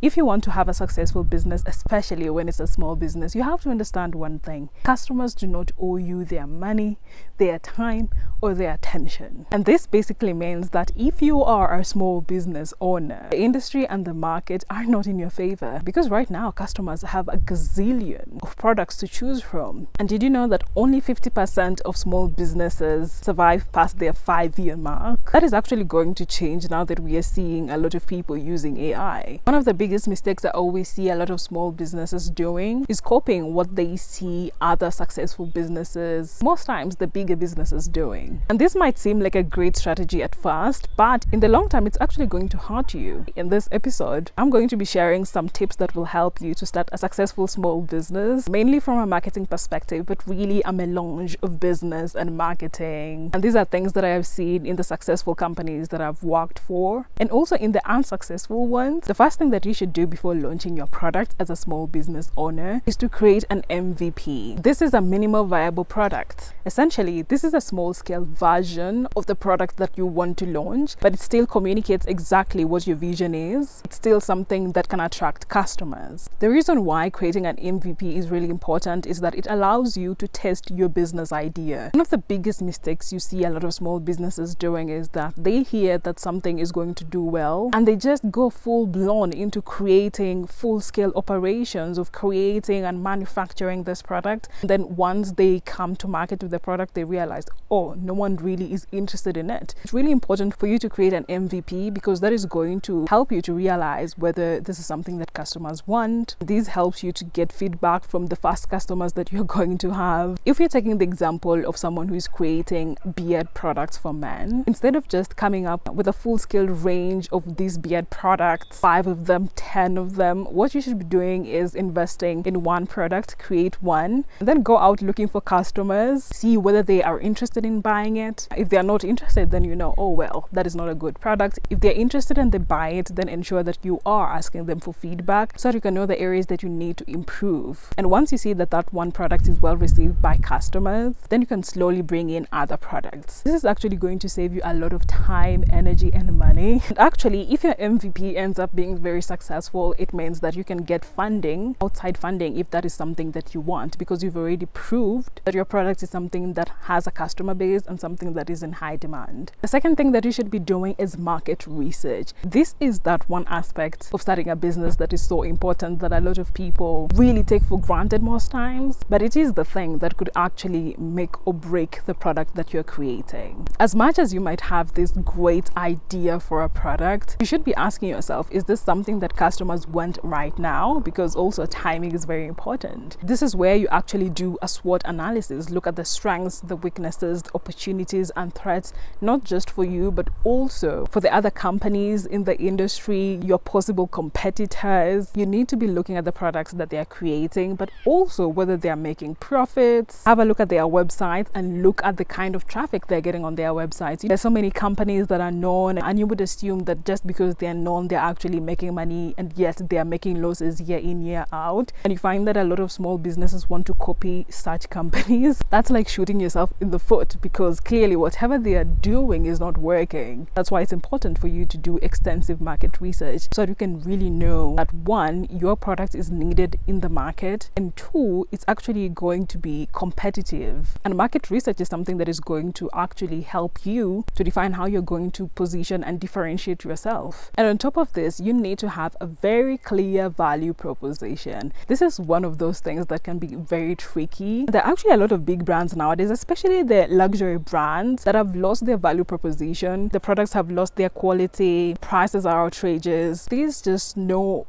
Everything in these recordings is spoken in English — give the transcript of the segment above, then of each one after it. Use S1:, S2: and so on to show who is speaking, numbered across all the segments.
S1: If you want to have a successful business, especially when it's a small business, you have to understand one thing. Customers do not owe you their money, their time, or their attention. And this basically means that if you are a small business owner, the industry and the market are not in your favor, because right now customers have a gazillion of products to choose from. And did you know that only 50% of small businesses survive past their 5-year mark? That is actually going to change now that we are seeing a lot of people using AI. One of the biggest mistakes I always see a lot of small businesses doing is copying what they see other successful businesses, most times the bigger businesses, doing. And this might seem like a great strategy at first, but in the long term, it's actually going to hurt you. In this episode, I'm going to be sharing some tips that will help you to start a successful small business, mainly from a marketing perspective, but really a melange of business and marketing. And these are things that I have seen in the successful companies that I've worked for, and also in the unsuccessful ones. The first thing that you should do before launching your product as a small business owner is to create an MVP. This is a minimal viable product. Essentially, this is a small scale version of the product that you want to launch, but it still communicates exactly what your vision is. It's still something that can attract customers. The reason why creating an MVP is really important is that it allows you to test your business idea. One of the biggest mistakes you see a lot of small businesses doing is that they hear that something is going to do well and they just go full blown into creating full-scale operations of creating and manufacturing this product. And then once they come to market with the product, they realize, oh, no one really is interested in it. It's really important for you to create an MVP because that is going to help you to realize whether this is something that customers want. This helps you to get feedback from the first customers that you're going to have. If you're taking the example of someone who is creating beard products for men, instead of just coming up with a full-scale range of these beard products, 5 of them, 10 of them, what you should be doing is investing in one product, create one, and then go out looking for customers, see whether they are interested in buying it. If they are not interested, then you know, oh well, that is not a good product. If they're interested and they buy it, then ensure that you are asking them for feedback so that you can know the areas that you need to improve. And once you see that that one product is well received by customers, then you can slowly bring in other products. This is actually going to save you a lot of time, energy, and money. And actually, if your MVP ends up being very successful, it means that you can get funding, outside funding, if that is something that you want, because you've already proved that your product is something that has a customer base and something that is in high demand. The second thing that you should be doing is market research. This is that one aspect of starting a business that is so important that a lot of people really take for granted most times, but it is the thing that could actually make or break the product that you're creating. As much as you might have this great idea for a product, you should be asking yourself, is this something that customers want right now? Because also timing is very important. This is where you actually do a SWOT analysis, look at the strengths, the weaknesses, the opportunities and threats, not just for you, but also for the other companies in the industry, your possible competitors. You need to be looking at the products that they are creating, but also whether they are making profits. Have a look at their website and look at the kind of traffic they're getting on their websites. There's so many companies that are known, and you would assume that just because they're known, they're actually making money, and yet they are making losses year in, year out. And you find that a lot of small businesses want to copy such companies. That's like shooting yourself in the foot, because clearly whatever they are doing is not working. That's why it's important for you to do extensive market research so that you can really know that, one, your product is needed in the market, and two, it's actually going to be competitive. And market research is something that is going to actually help you to define how you're going to position and differentiate yourself. And on top of this, you need to have a very clear value proposition. This is one of those things that can be very tricky. There are actually a lot of big brands nowadays, especially the luxury brands, that have lost their value proposition. The products have lost their quality, prices are outrageous. There's just no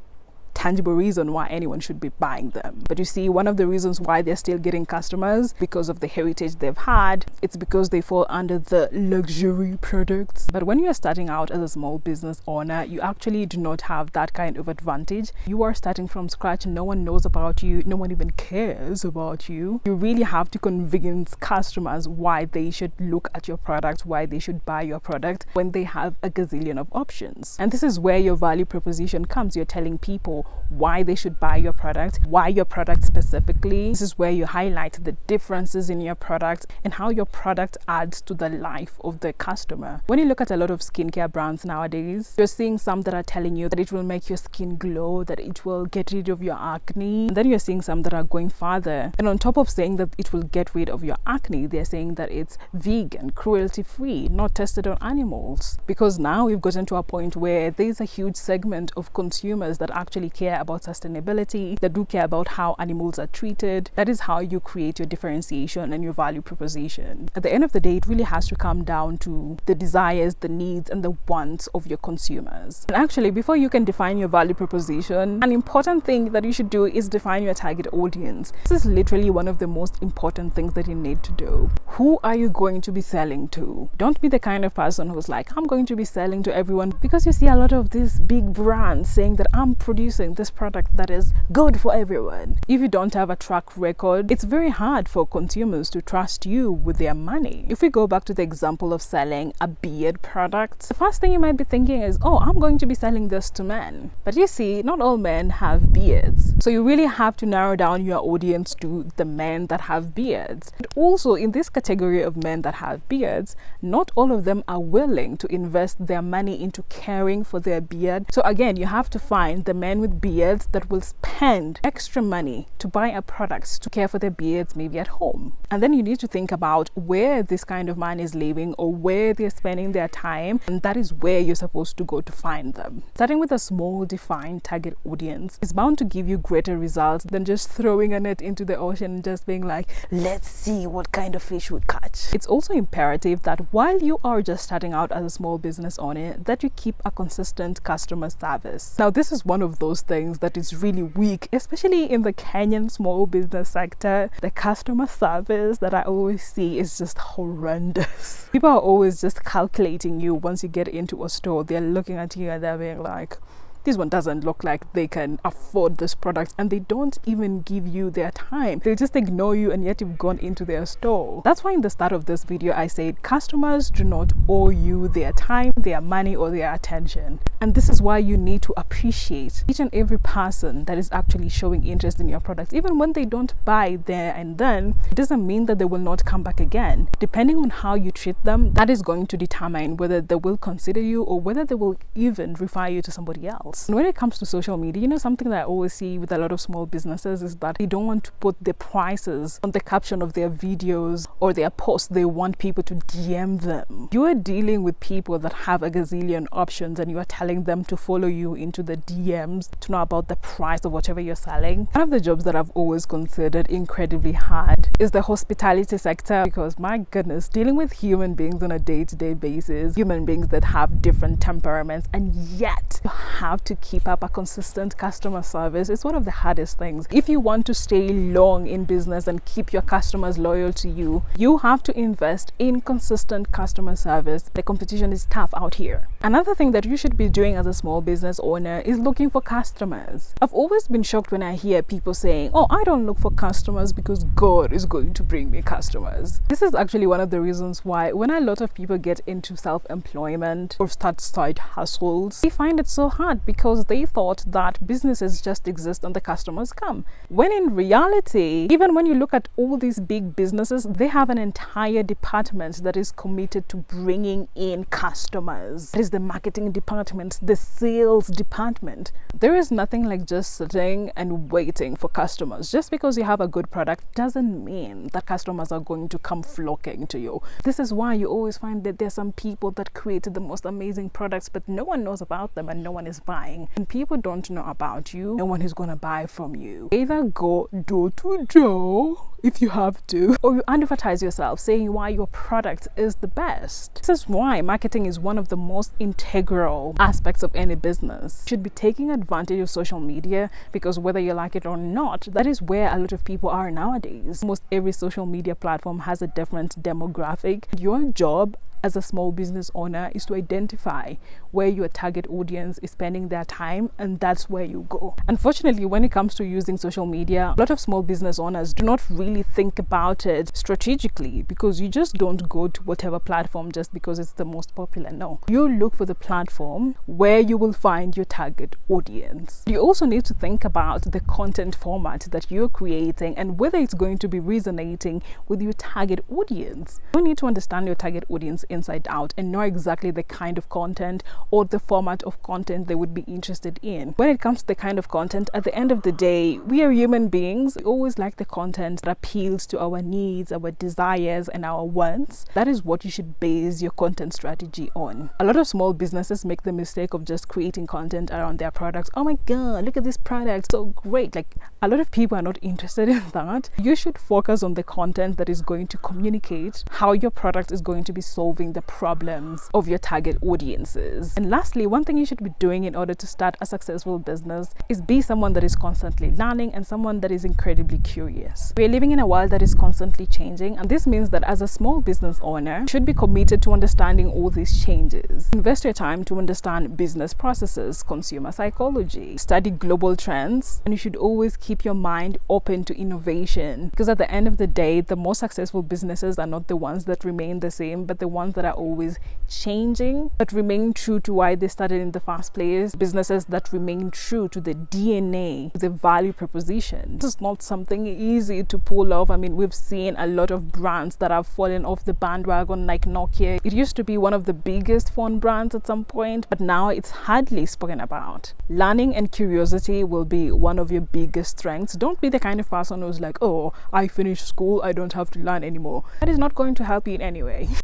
S1: tangible reason why anyone should be buying them. But you see, one of the reasons why they're still getting customers, because of the heritage they've had, it's because they fall under the luxury products. But when you're starting out as a small business owner, you actually do not have that kind of advantage. You are starting from scratch. No one knows about you. No one even cares about you. You really have to convince customers why they should look at your product, why they should buy your product when they have a gazillion of options. And this is where your value proposition comes. You're telling people why they should buy your product, why your product specifically. This is where you highlight the differences in your product and how your product adds to the life of the customer. When you look at a lot of skincare brands nowadays, you're seeing some that are telling you that it will make your skin glow, that it will get rid of your acne. And then you're seeing some that are going farther, and on top of saying that it will get rid of your acne, they're saying that it's vegan, cruelty free, not tested on animals. Because now we've gotten to a point where there's a huge segment of consumers that actually care about sustainability, that do care about how animals are treated. That is how you create your differentiation and your value proposition. At the end of the day, it really has to come down to the desires, the needs, and the wants of your consumers. And actually, before you can define your value proposition, an important thing that you should do is define your target audience. This is literally one of the most important things that you need to do. Who are you going to be selling to? Don't be the kind of person who's like, I'm going to be selling to everyone, because you see a lot of these big brands saying that I'm producing this product that is good for everyone. If you don't have a track record, it's very hard for consumers to trust you with their money. If we go back to the example of selling a beard product, the first thing you might be thinking is, oh, I'm going to be selling this to men. But you see, not all men have beards. So you really have to narrow down your audience to the men that have beards. And also, in this category of men that have beards, not all of them are willing to invest their money into caring for their beard. So again, you have to find the men with beards that will spend extra money to buy a product to care for their beards, maybe at home. And then you need to think about where this kind of man is living or where they're spending their time, and that is where you're supposed to go to find them. Starting with a small defined target audience is bound to give you greater results than just throwing a net into the ocean and just being like, let's see what kind of fish we catch. It's also imperative that while you are just starting out as a small business owner, that you keep a consistent customer service. Now, this is one of those things that is really weak, especially in the Kenyan small business sector. The customer service that I always see is just horrendous. People are always just calculating you once you get into a store. They're looking at you and they're being like, this one doesn't look like they can afford this product, and they don't even give you their time. They'll just ignore you, and yet you've gone into their store. That's why in the start of this video I said customers do not owe you their time, their money, or their attention. And this is why you need to appreciate each and every person that is actually showing interest in your products. Even when they don't buy there and then, it doesn't mean that they will not come back again. Depending on how you treat them, that is going to determine whether they will consider you or whether they will even refer you to somebody else. And when it comes to social media, you know, something that I always see with a lot of small businesses is that they don't want to put the prices on the caption of their videos or their posts. They want people to DM them. You are dealing with people that have a gazillion options, and you are telling them to follow you into the DMs to know about the price of whatever you're selling. One of the jobs that I've always considered incredibly hard is the hospitality sector, because my goodness, dealing with human beings on a day-to-day basis, human beings that have different temperaments, and yet you have to keep up a consistent customer service. It's one of the hardest things. If you want to stay long in business and keep your customers loyal to you, you have to invest in consistent customer service. The competition is tough out here. Another thing that you should be doing as a small business owner is looking for customers. I've always been shocked when I hear people saying, oh, I don't look for customers because God is going to bring me customers. This is actually one of the reasons why when a lot of people get into self-employment or start side hustles, they find it so hard because they thought that businesses just exist and the customers come. When in reality, even when you look at all these big businesses, they have an entire department that is committed to bringing in customers. It is the marketing department, the sales department. There is nothing like just sitting and waiting for customers. Just because you have a good product doesn't mean that customers are going to come flocking to you. This is why you always find that there's some people that created the most amazing products, but no one knows about them and no one is buying. And people don't know about you, no one is going to buy from you. Either go door to door if you have to, or you advertise yourself saying why your product is the best. This is why marketing is one of the most integral aspects of any business. You should be taking advantage of social media, because whether you like it or not, that is where a lot of people are nowadays. Almost every social media platform has a different demographic. Your job as a small business owner is to identify where your target audience is spending their time, and that's where you go. Unfortunately, when it comes to using social media, a lot of small business owners do not really think about it strategically, because you just don't go to whatever platform just because it's the most popular. No, you look for the platform where you will find your target audience. You also need to think about the content format that you're creating and whether it's going to be resonating with your target audience. You need to understand your target audience inside out and know exactly the kind of content or the format of content they would be interested in. When it comes to the kind of content, at the end of the day, we are human beings. We always like the content that appeals to our needs, our desires, and our wants. That is what you should base your content strategy on. A lot of small businesses make the mistake of just creating content around their products. Oh my god, look at this product, so great. Like, a lot of people are not interested in that. You should focus on the content that is going to communicate how your product is going to be solving the problems of your target audiences. And lastly, one thing you should be doing in order to start a successful business is be someone that is constantly learning and someone that is incredibly curious. We're living in a world that is constantly changing, and this means that as a small business owner, you should be committed to understanding all these changes. Invest your time to understand business processes, consumer psychology, study global trends, and you should always keep your mind open to innovation, because at the end of the day, the most successful businesses are not the ones that remain the same, but the ones that are always changing, but remain true to why they started in the first place. Businesses that remain true to the DNA, the value proposition. This is not something easy to pull off. I mean, we've seen a lot of brands that have fallen off the bandwagon, like Nokia. It used to be one of the biggest phone brands at some point, but now it's hardly spoken about. Learning and curiosity will be one of your biggest strengths. Don't be the kind of person who's like, oh, I finished school, I don't have to learn anymore. That is not going to help you in any way.